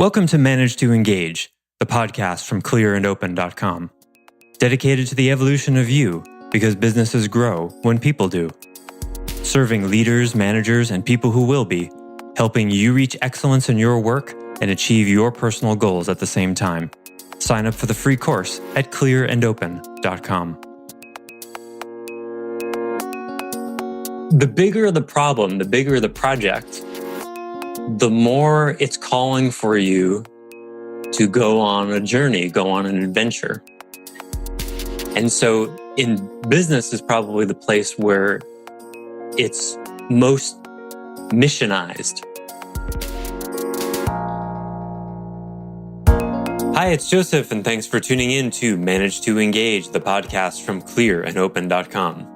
Welcome to Manage to Engage, the podcast from clearandopen.com. Dedicated to the evolution of you, because businesses grow when people do. Serving leaders, managers, and people who will be, helping you reach excellence in your work and achieve your personal goals at the same time. Sign up for the free course at clearandopen.com. The bigger the problem, the bigger the project, the more it's calling for you to go on a journey, go on an adventure. And so in business is probably the place where it's most missionized. Hi, it's Joseph, and thanks for tuning in to Manage to Engage, the podcast from clearandopen.com.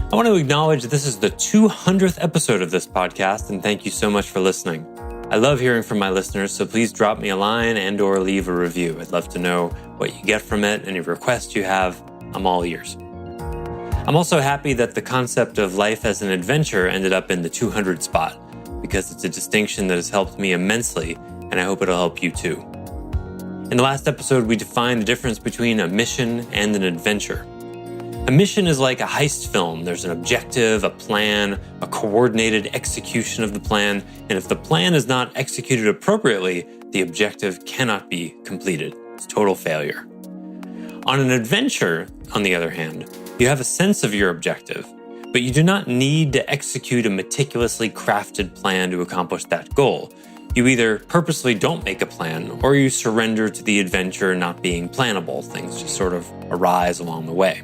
I want to acknowledge this is the 200th episode of this podcast, and thank you so much for listening. I love hearing from my listeners, so please drop me a line and or leave a review. I'd love to know what you get from it, any requests you have. I'm all ears. I'm also happy that the concept of life as an adventure ended up in the 200 spot, because it's a distinction that has helped me immensely, and I hope it'll help you too. In the last episode, we defined the difference between a mission and an adventure. A mission is like a heist film. There's an objective, a plan, a coordinated execution of the plan, and if the plan is not executed appropriately, the objective cannot be completed. It's total failure. On an adventure, on the other hand, you have a sense of your objective, but you do not need to execute a meticulously crafted plan to accomplish that goal. You either purposely don't make a plan, or you surrender to the adventure not being plannable. Things just sort of arise along the way.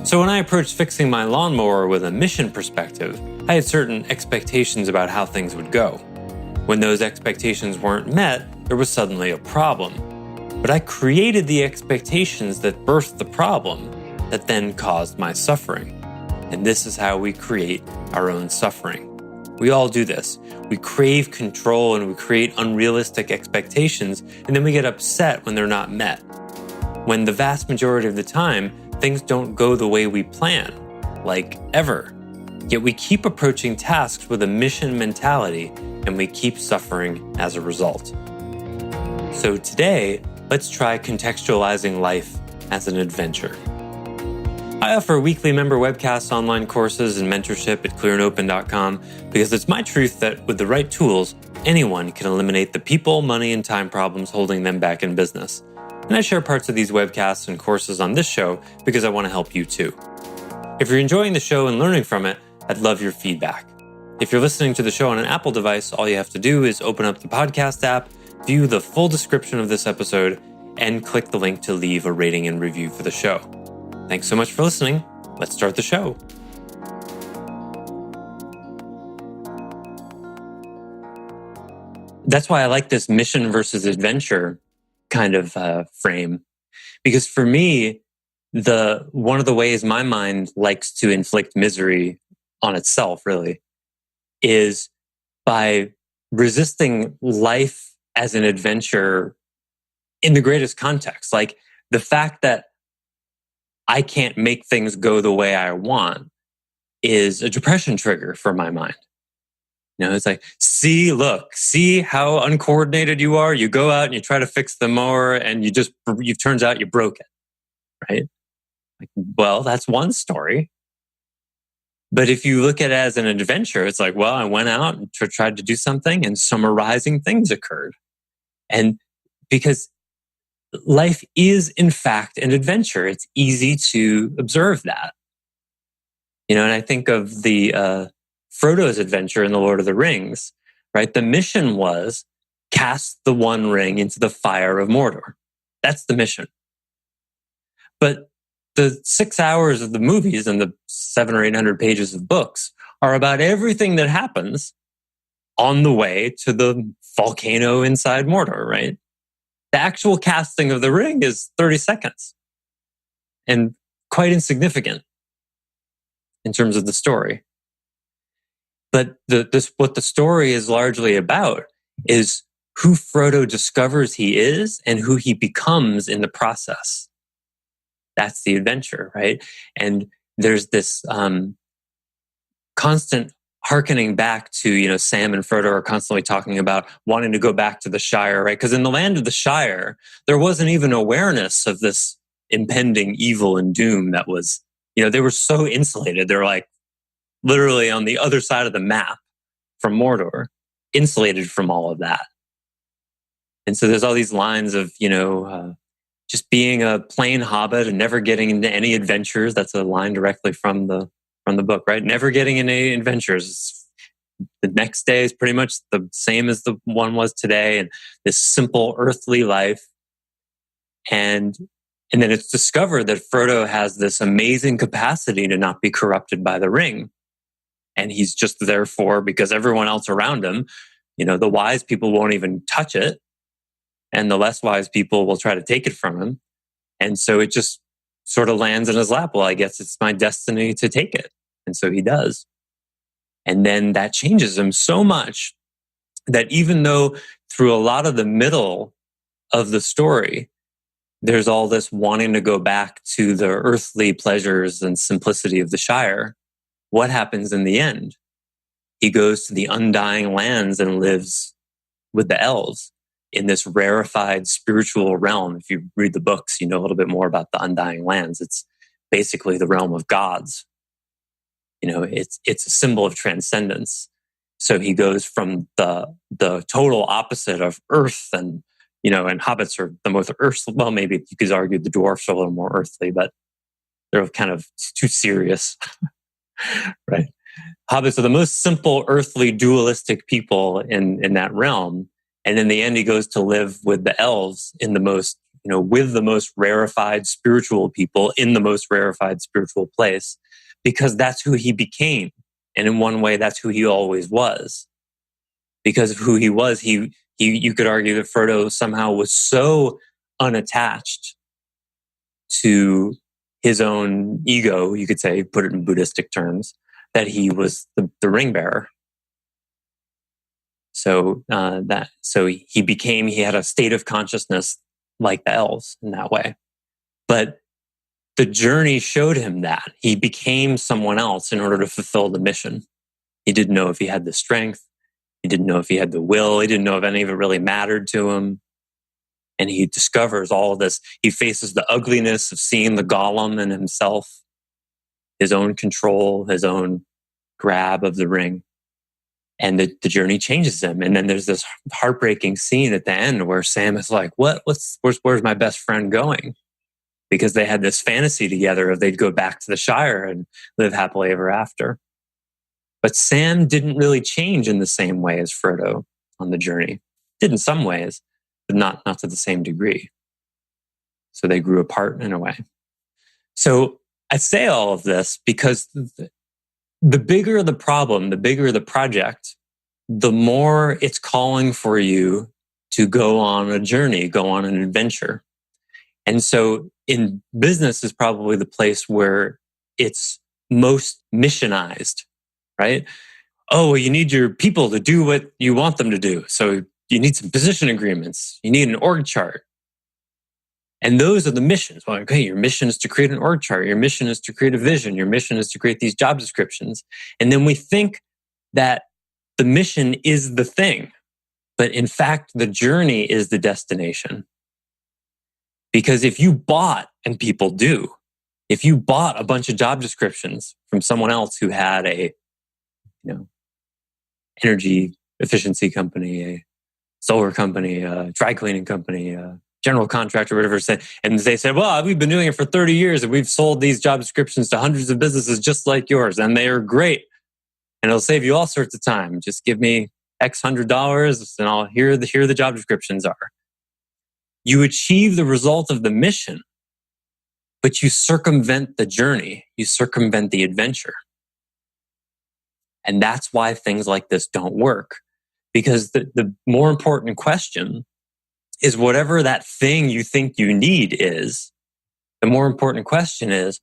So when I approached fixing my lawnmower with a mission perspective, I had certain expectations about how things would go. When those expectations weren't met, there was suddenly a problem. But I created the expectations that birthed the problem that then caused my suffering. And this is how we create our own suffering. We all do this. We crave control and we create unrealistic expectations, and then we get upset when they're not met. When the vast majority of the time, things don't go the way we plan, like ever. Yet we keep approaching tasks with a mission mentality, and we keep suffering as a result. So today, let's try contextualizing life as an adventure. I offer weekly member webcasts, online courses, and mentorship at clearandopen.com because it's my truth that with the right tools, anyone can eliminate the people, money, and time problems holding them back in business. And I share parts of these webcasts and courses on this show because I want to help you too. If you're enjoying the show and learning from it, I'd love your feedback. If you're listening to the show on an Apple device, all you have to do is open up the podcast app, view the full description of this episode, and click the link to leave a rating and review for the show. Thanks so much for listening. Let's start the show. That's why I like this mission versus adventure kind of frame, because for me, one of the ways my mind likes to inflict misery on itself really is by resisting life as an adventure in the greatest context. Like the fact that I can't make things go the way I want is a depression trigger for my mind. You know, it's like, see how uncoordinated you are. You go out and you try to fix the mower and you turns out you broke it, right? Like, well, that's one story. But if you look at it as an adventure, it's like, well, I went out and tried to do something and some arising things occurred. And because life is in fact an adventure, it's easy to observe that. You know, and I think of the, Frodo's adventure in The Lord of the Rings, right? The mission was cast the One Ring into the fire of Mordor. That's the mission. But the 6 hours of the movies and the 700 or 800 pages of books are about everything that happens on the way to the volcano inside Mordor, right? The actual casting of the ring is 30 seconds and quite insignificant in terms of the story. But what the story is largely about is who Frodo discovers he is and who he becomes in the process. That's the adventure, right? And there's this constant hearkening back to, Sam and Frodo are constantly talking about wanting to go back to the Shire, right? Because in the land of the Shire, there wasn't even awareness of this impending evil and doom that was, they were so insulated. They're like literally on the other side of the map from Mordor, insulated from all of that. And so there's all these lines of, just being a plain hobbit and never getting into any adventures. That's a line directly from the book, right? Never getting into any adventures. The next day is pretty much the same as the one was today, and this simple earthly life. And then it's discovered that Frodo has this amazing capacity to not be corrupted by the ring. And he's just therefore, because everyone else around him, the wise people won't even touch it, and the less wise people will try to take it from him. And so it just sort of lands in his lap. Well, I guess it's my destiny to take it. And so he does. And then that changes him so much that even though through a lot of the middle of the story, there's all this wanting to go back to the earthly pleasures and simplicity of the Shire, what happens in the end? He goes to the undying lands and lives with the elves in this rarefied spiritual realm. If you read the books, you know a little bit more about the undying lands. It's basically the realm of gods. It's a symbol of transcendence. So he goes from the total opposite of earth, and hobbits are the most earthly. Well, maybe you could argue the dwarfs are a little more earthly, but they're kind of too serious, right? Hobbits are the most simple, earthly, dualistic people in that realm. And in the end, he goes to live with the elves in the most, with the most rarefied spiritual people in the most rarefied spiritual place, because that's who he became. And in one way, that's who he always was. Because of who he was, you could argue that Frodo somehow was so unattached to his own ego, you could say, put it in Buddhistic terms, that he was the ring bearer. So he had a state of consciousness like the elves in that way. But the journey showed him that he became someone else in order to fulfill the mission. He didn't know if he had the strength. He didn't know if he had the will. He didn't know if any of it really mattered to him. And he discovers all of this. He faces the ugliness of seeing the golem in himself, his own control, his own grab of the ring. And the journey changes him. And then there's this heartbreaking scene at the end where Sam is like, where's my best friend going? Because they had this fantasy together of they'd go back to the Shire and live happily ever after. But Sam didn't really change in the same way as Frodo on the journey. Did in some ways, but not to the same degree. So they grew apart in a way. So I say all of this because the bigger the problem, the bigger the project, the more it's calling for you to go on a journey, go on an adventure. And so in business is probably the place where it's most missionized, right? Oh, well, you need your people to do what you want them to do. So you need some position agreements. You need an org chart. And those are the missions. Well, okay, your mission is to create an org chart. Your mission is to create a vision. Your mission is to create these job descriptions. And then we think that the mission is the thing. But in fact, the journey is the destination. Because if you bought, and people do, if you bought a bunch of job descriptions from someone else who had a, energy efficiency company, a solar company, a dry cleaning company, a general contractor, whatever, and they said, well, we've been doing it for 30 years and we've sold these job descriptions to hundreds of businesses just like yours, and they are great. And it'll save you all sorts of time. Just give me X $100 and I'll here the job descriptions are. You achieve the result of the mission, but you circumvent the journey. You circumvent the adventure. And that's why things like this don't work. Because the more important question is whatever that thing you think you need is, the more important question is,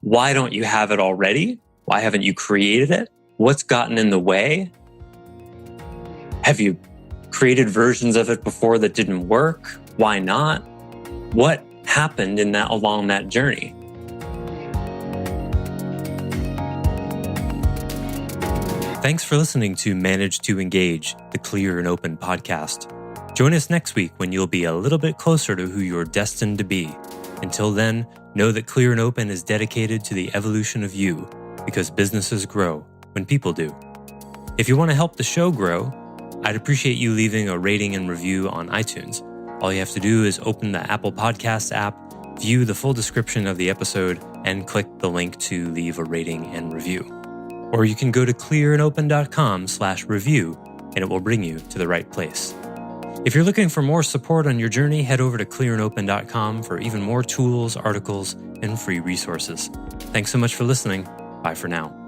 why don't you have it already? Why haven't you created it? What's gotten in the way? Have you created versions of it before that didn't work? Why not? What happened along that journey? Thanks for listening to Manage to Engage, the Clear and Open podcast. Join us next week when you'll be a little bit closer to who you're destined to be. Until then, know that Clear and Open is dedicated to the evolution of you, because businesses grow when people do. If you want to help the show grow, I'd appreciate you leaving a rating and review on iTunes. All you have to do is open the Apple Podcasts app, view the full description of the episode, and click the link to leave a rating and review. Or you can go to clearandopen.com/review and it will bring you to the right place. If you're looking for more support on your journey, head over to clearandopen.com for even more tools, articles, and free resources. Thanks so much for listening. Bye for now.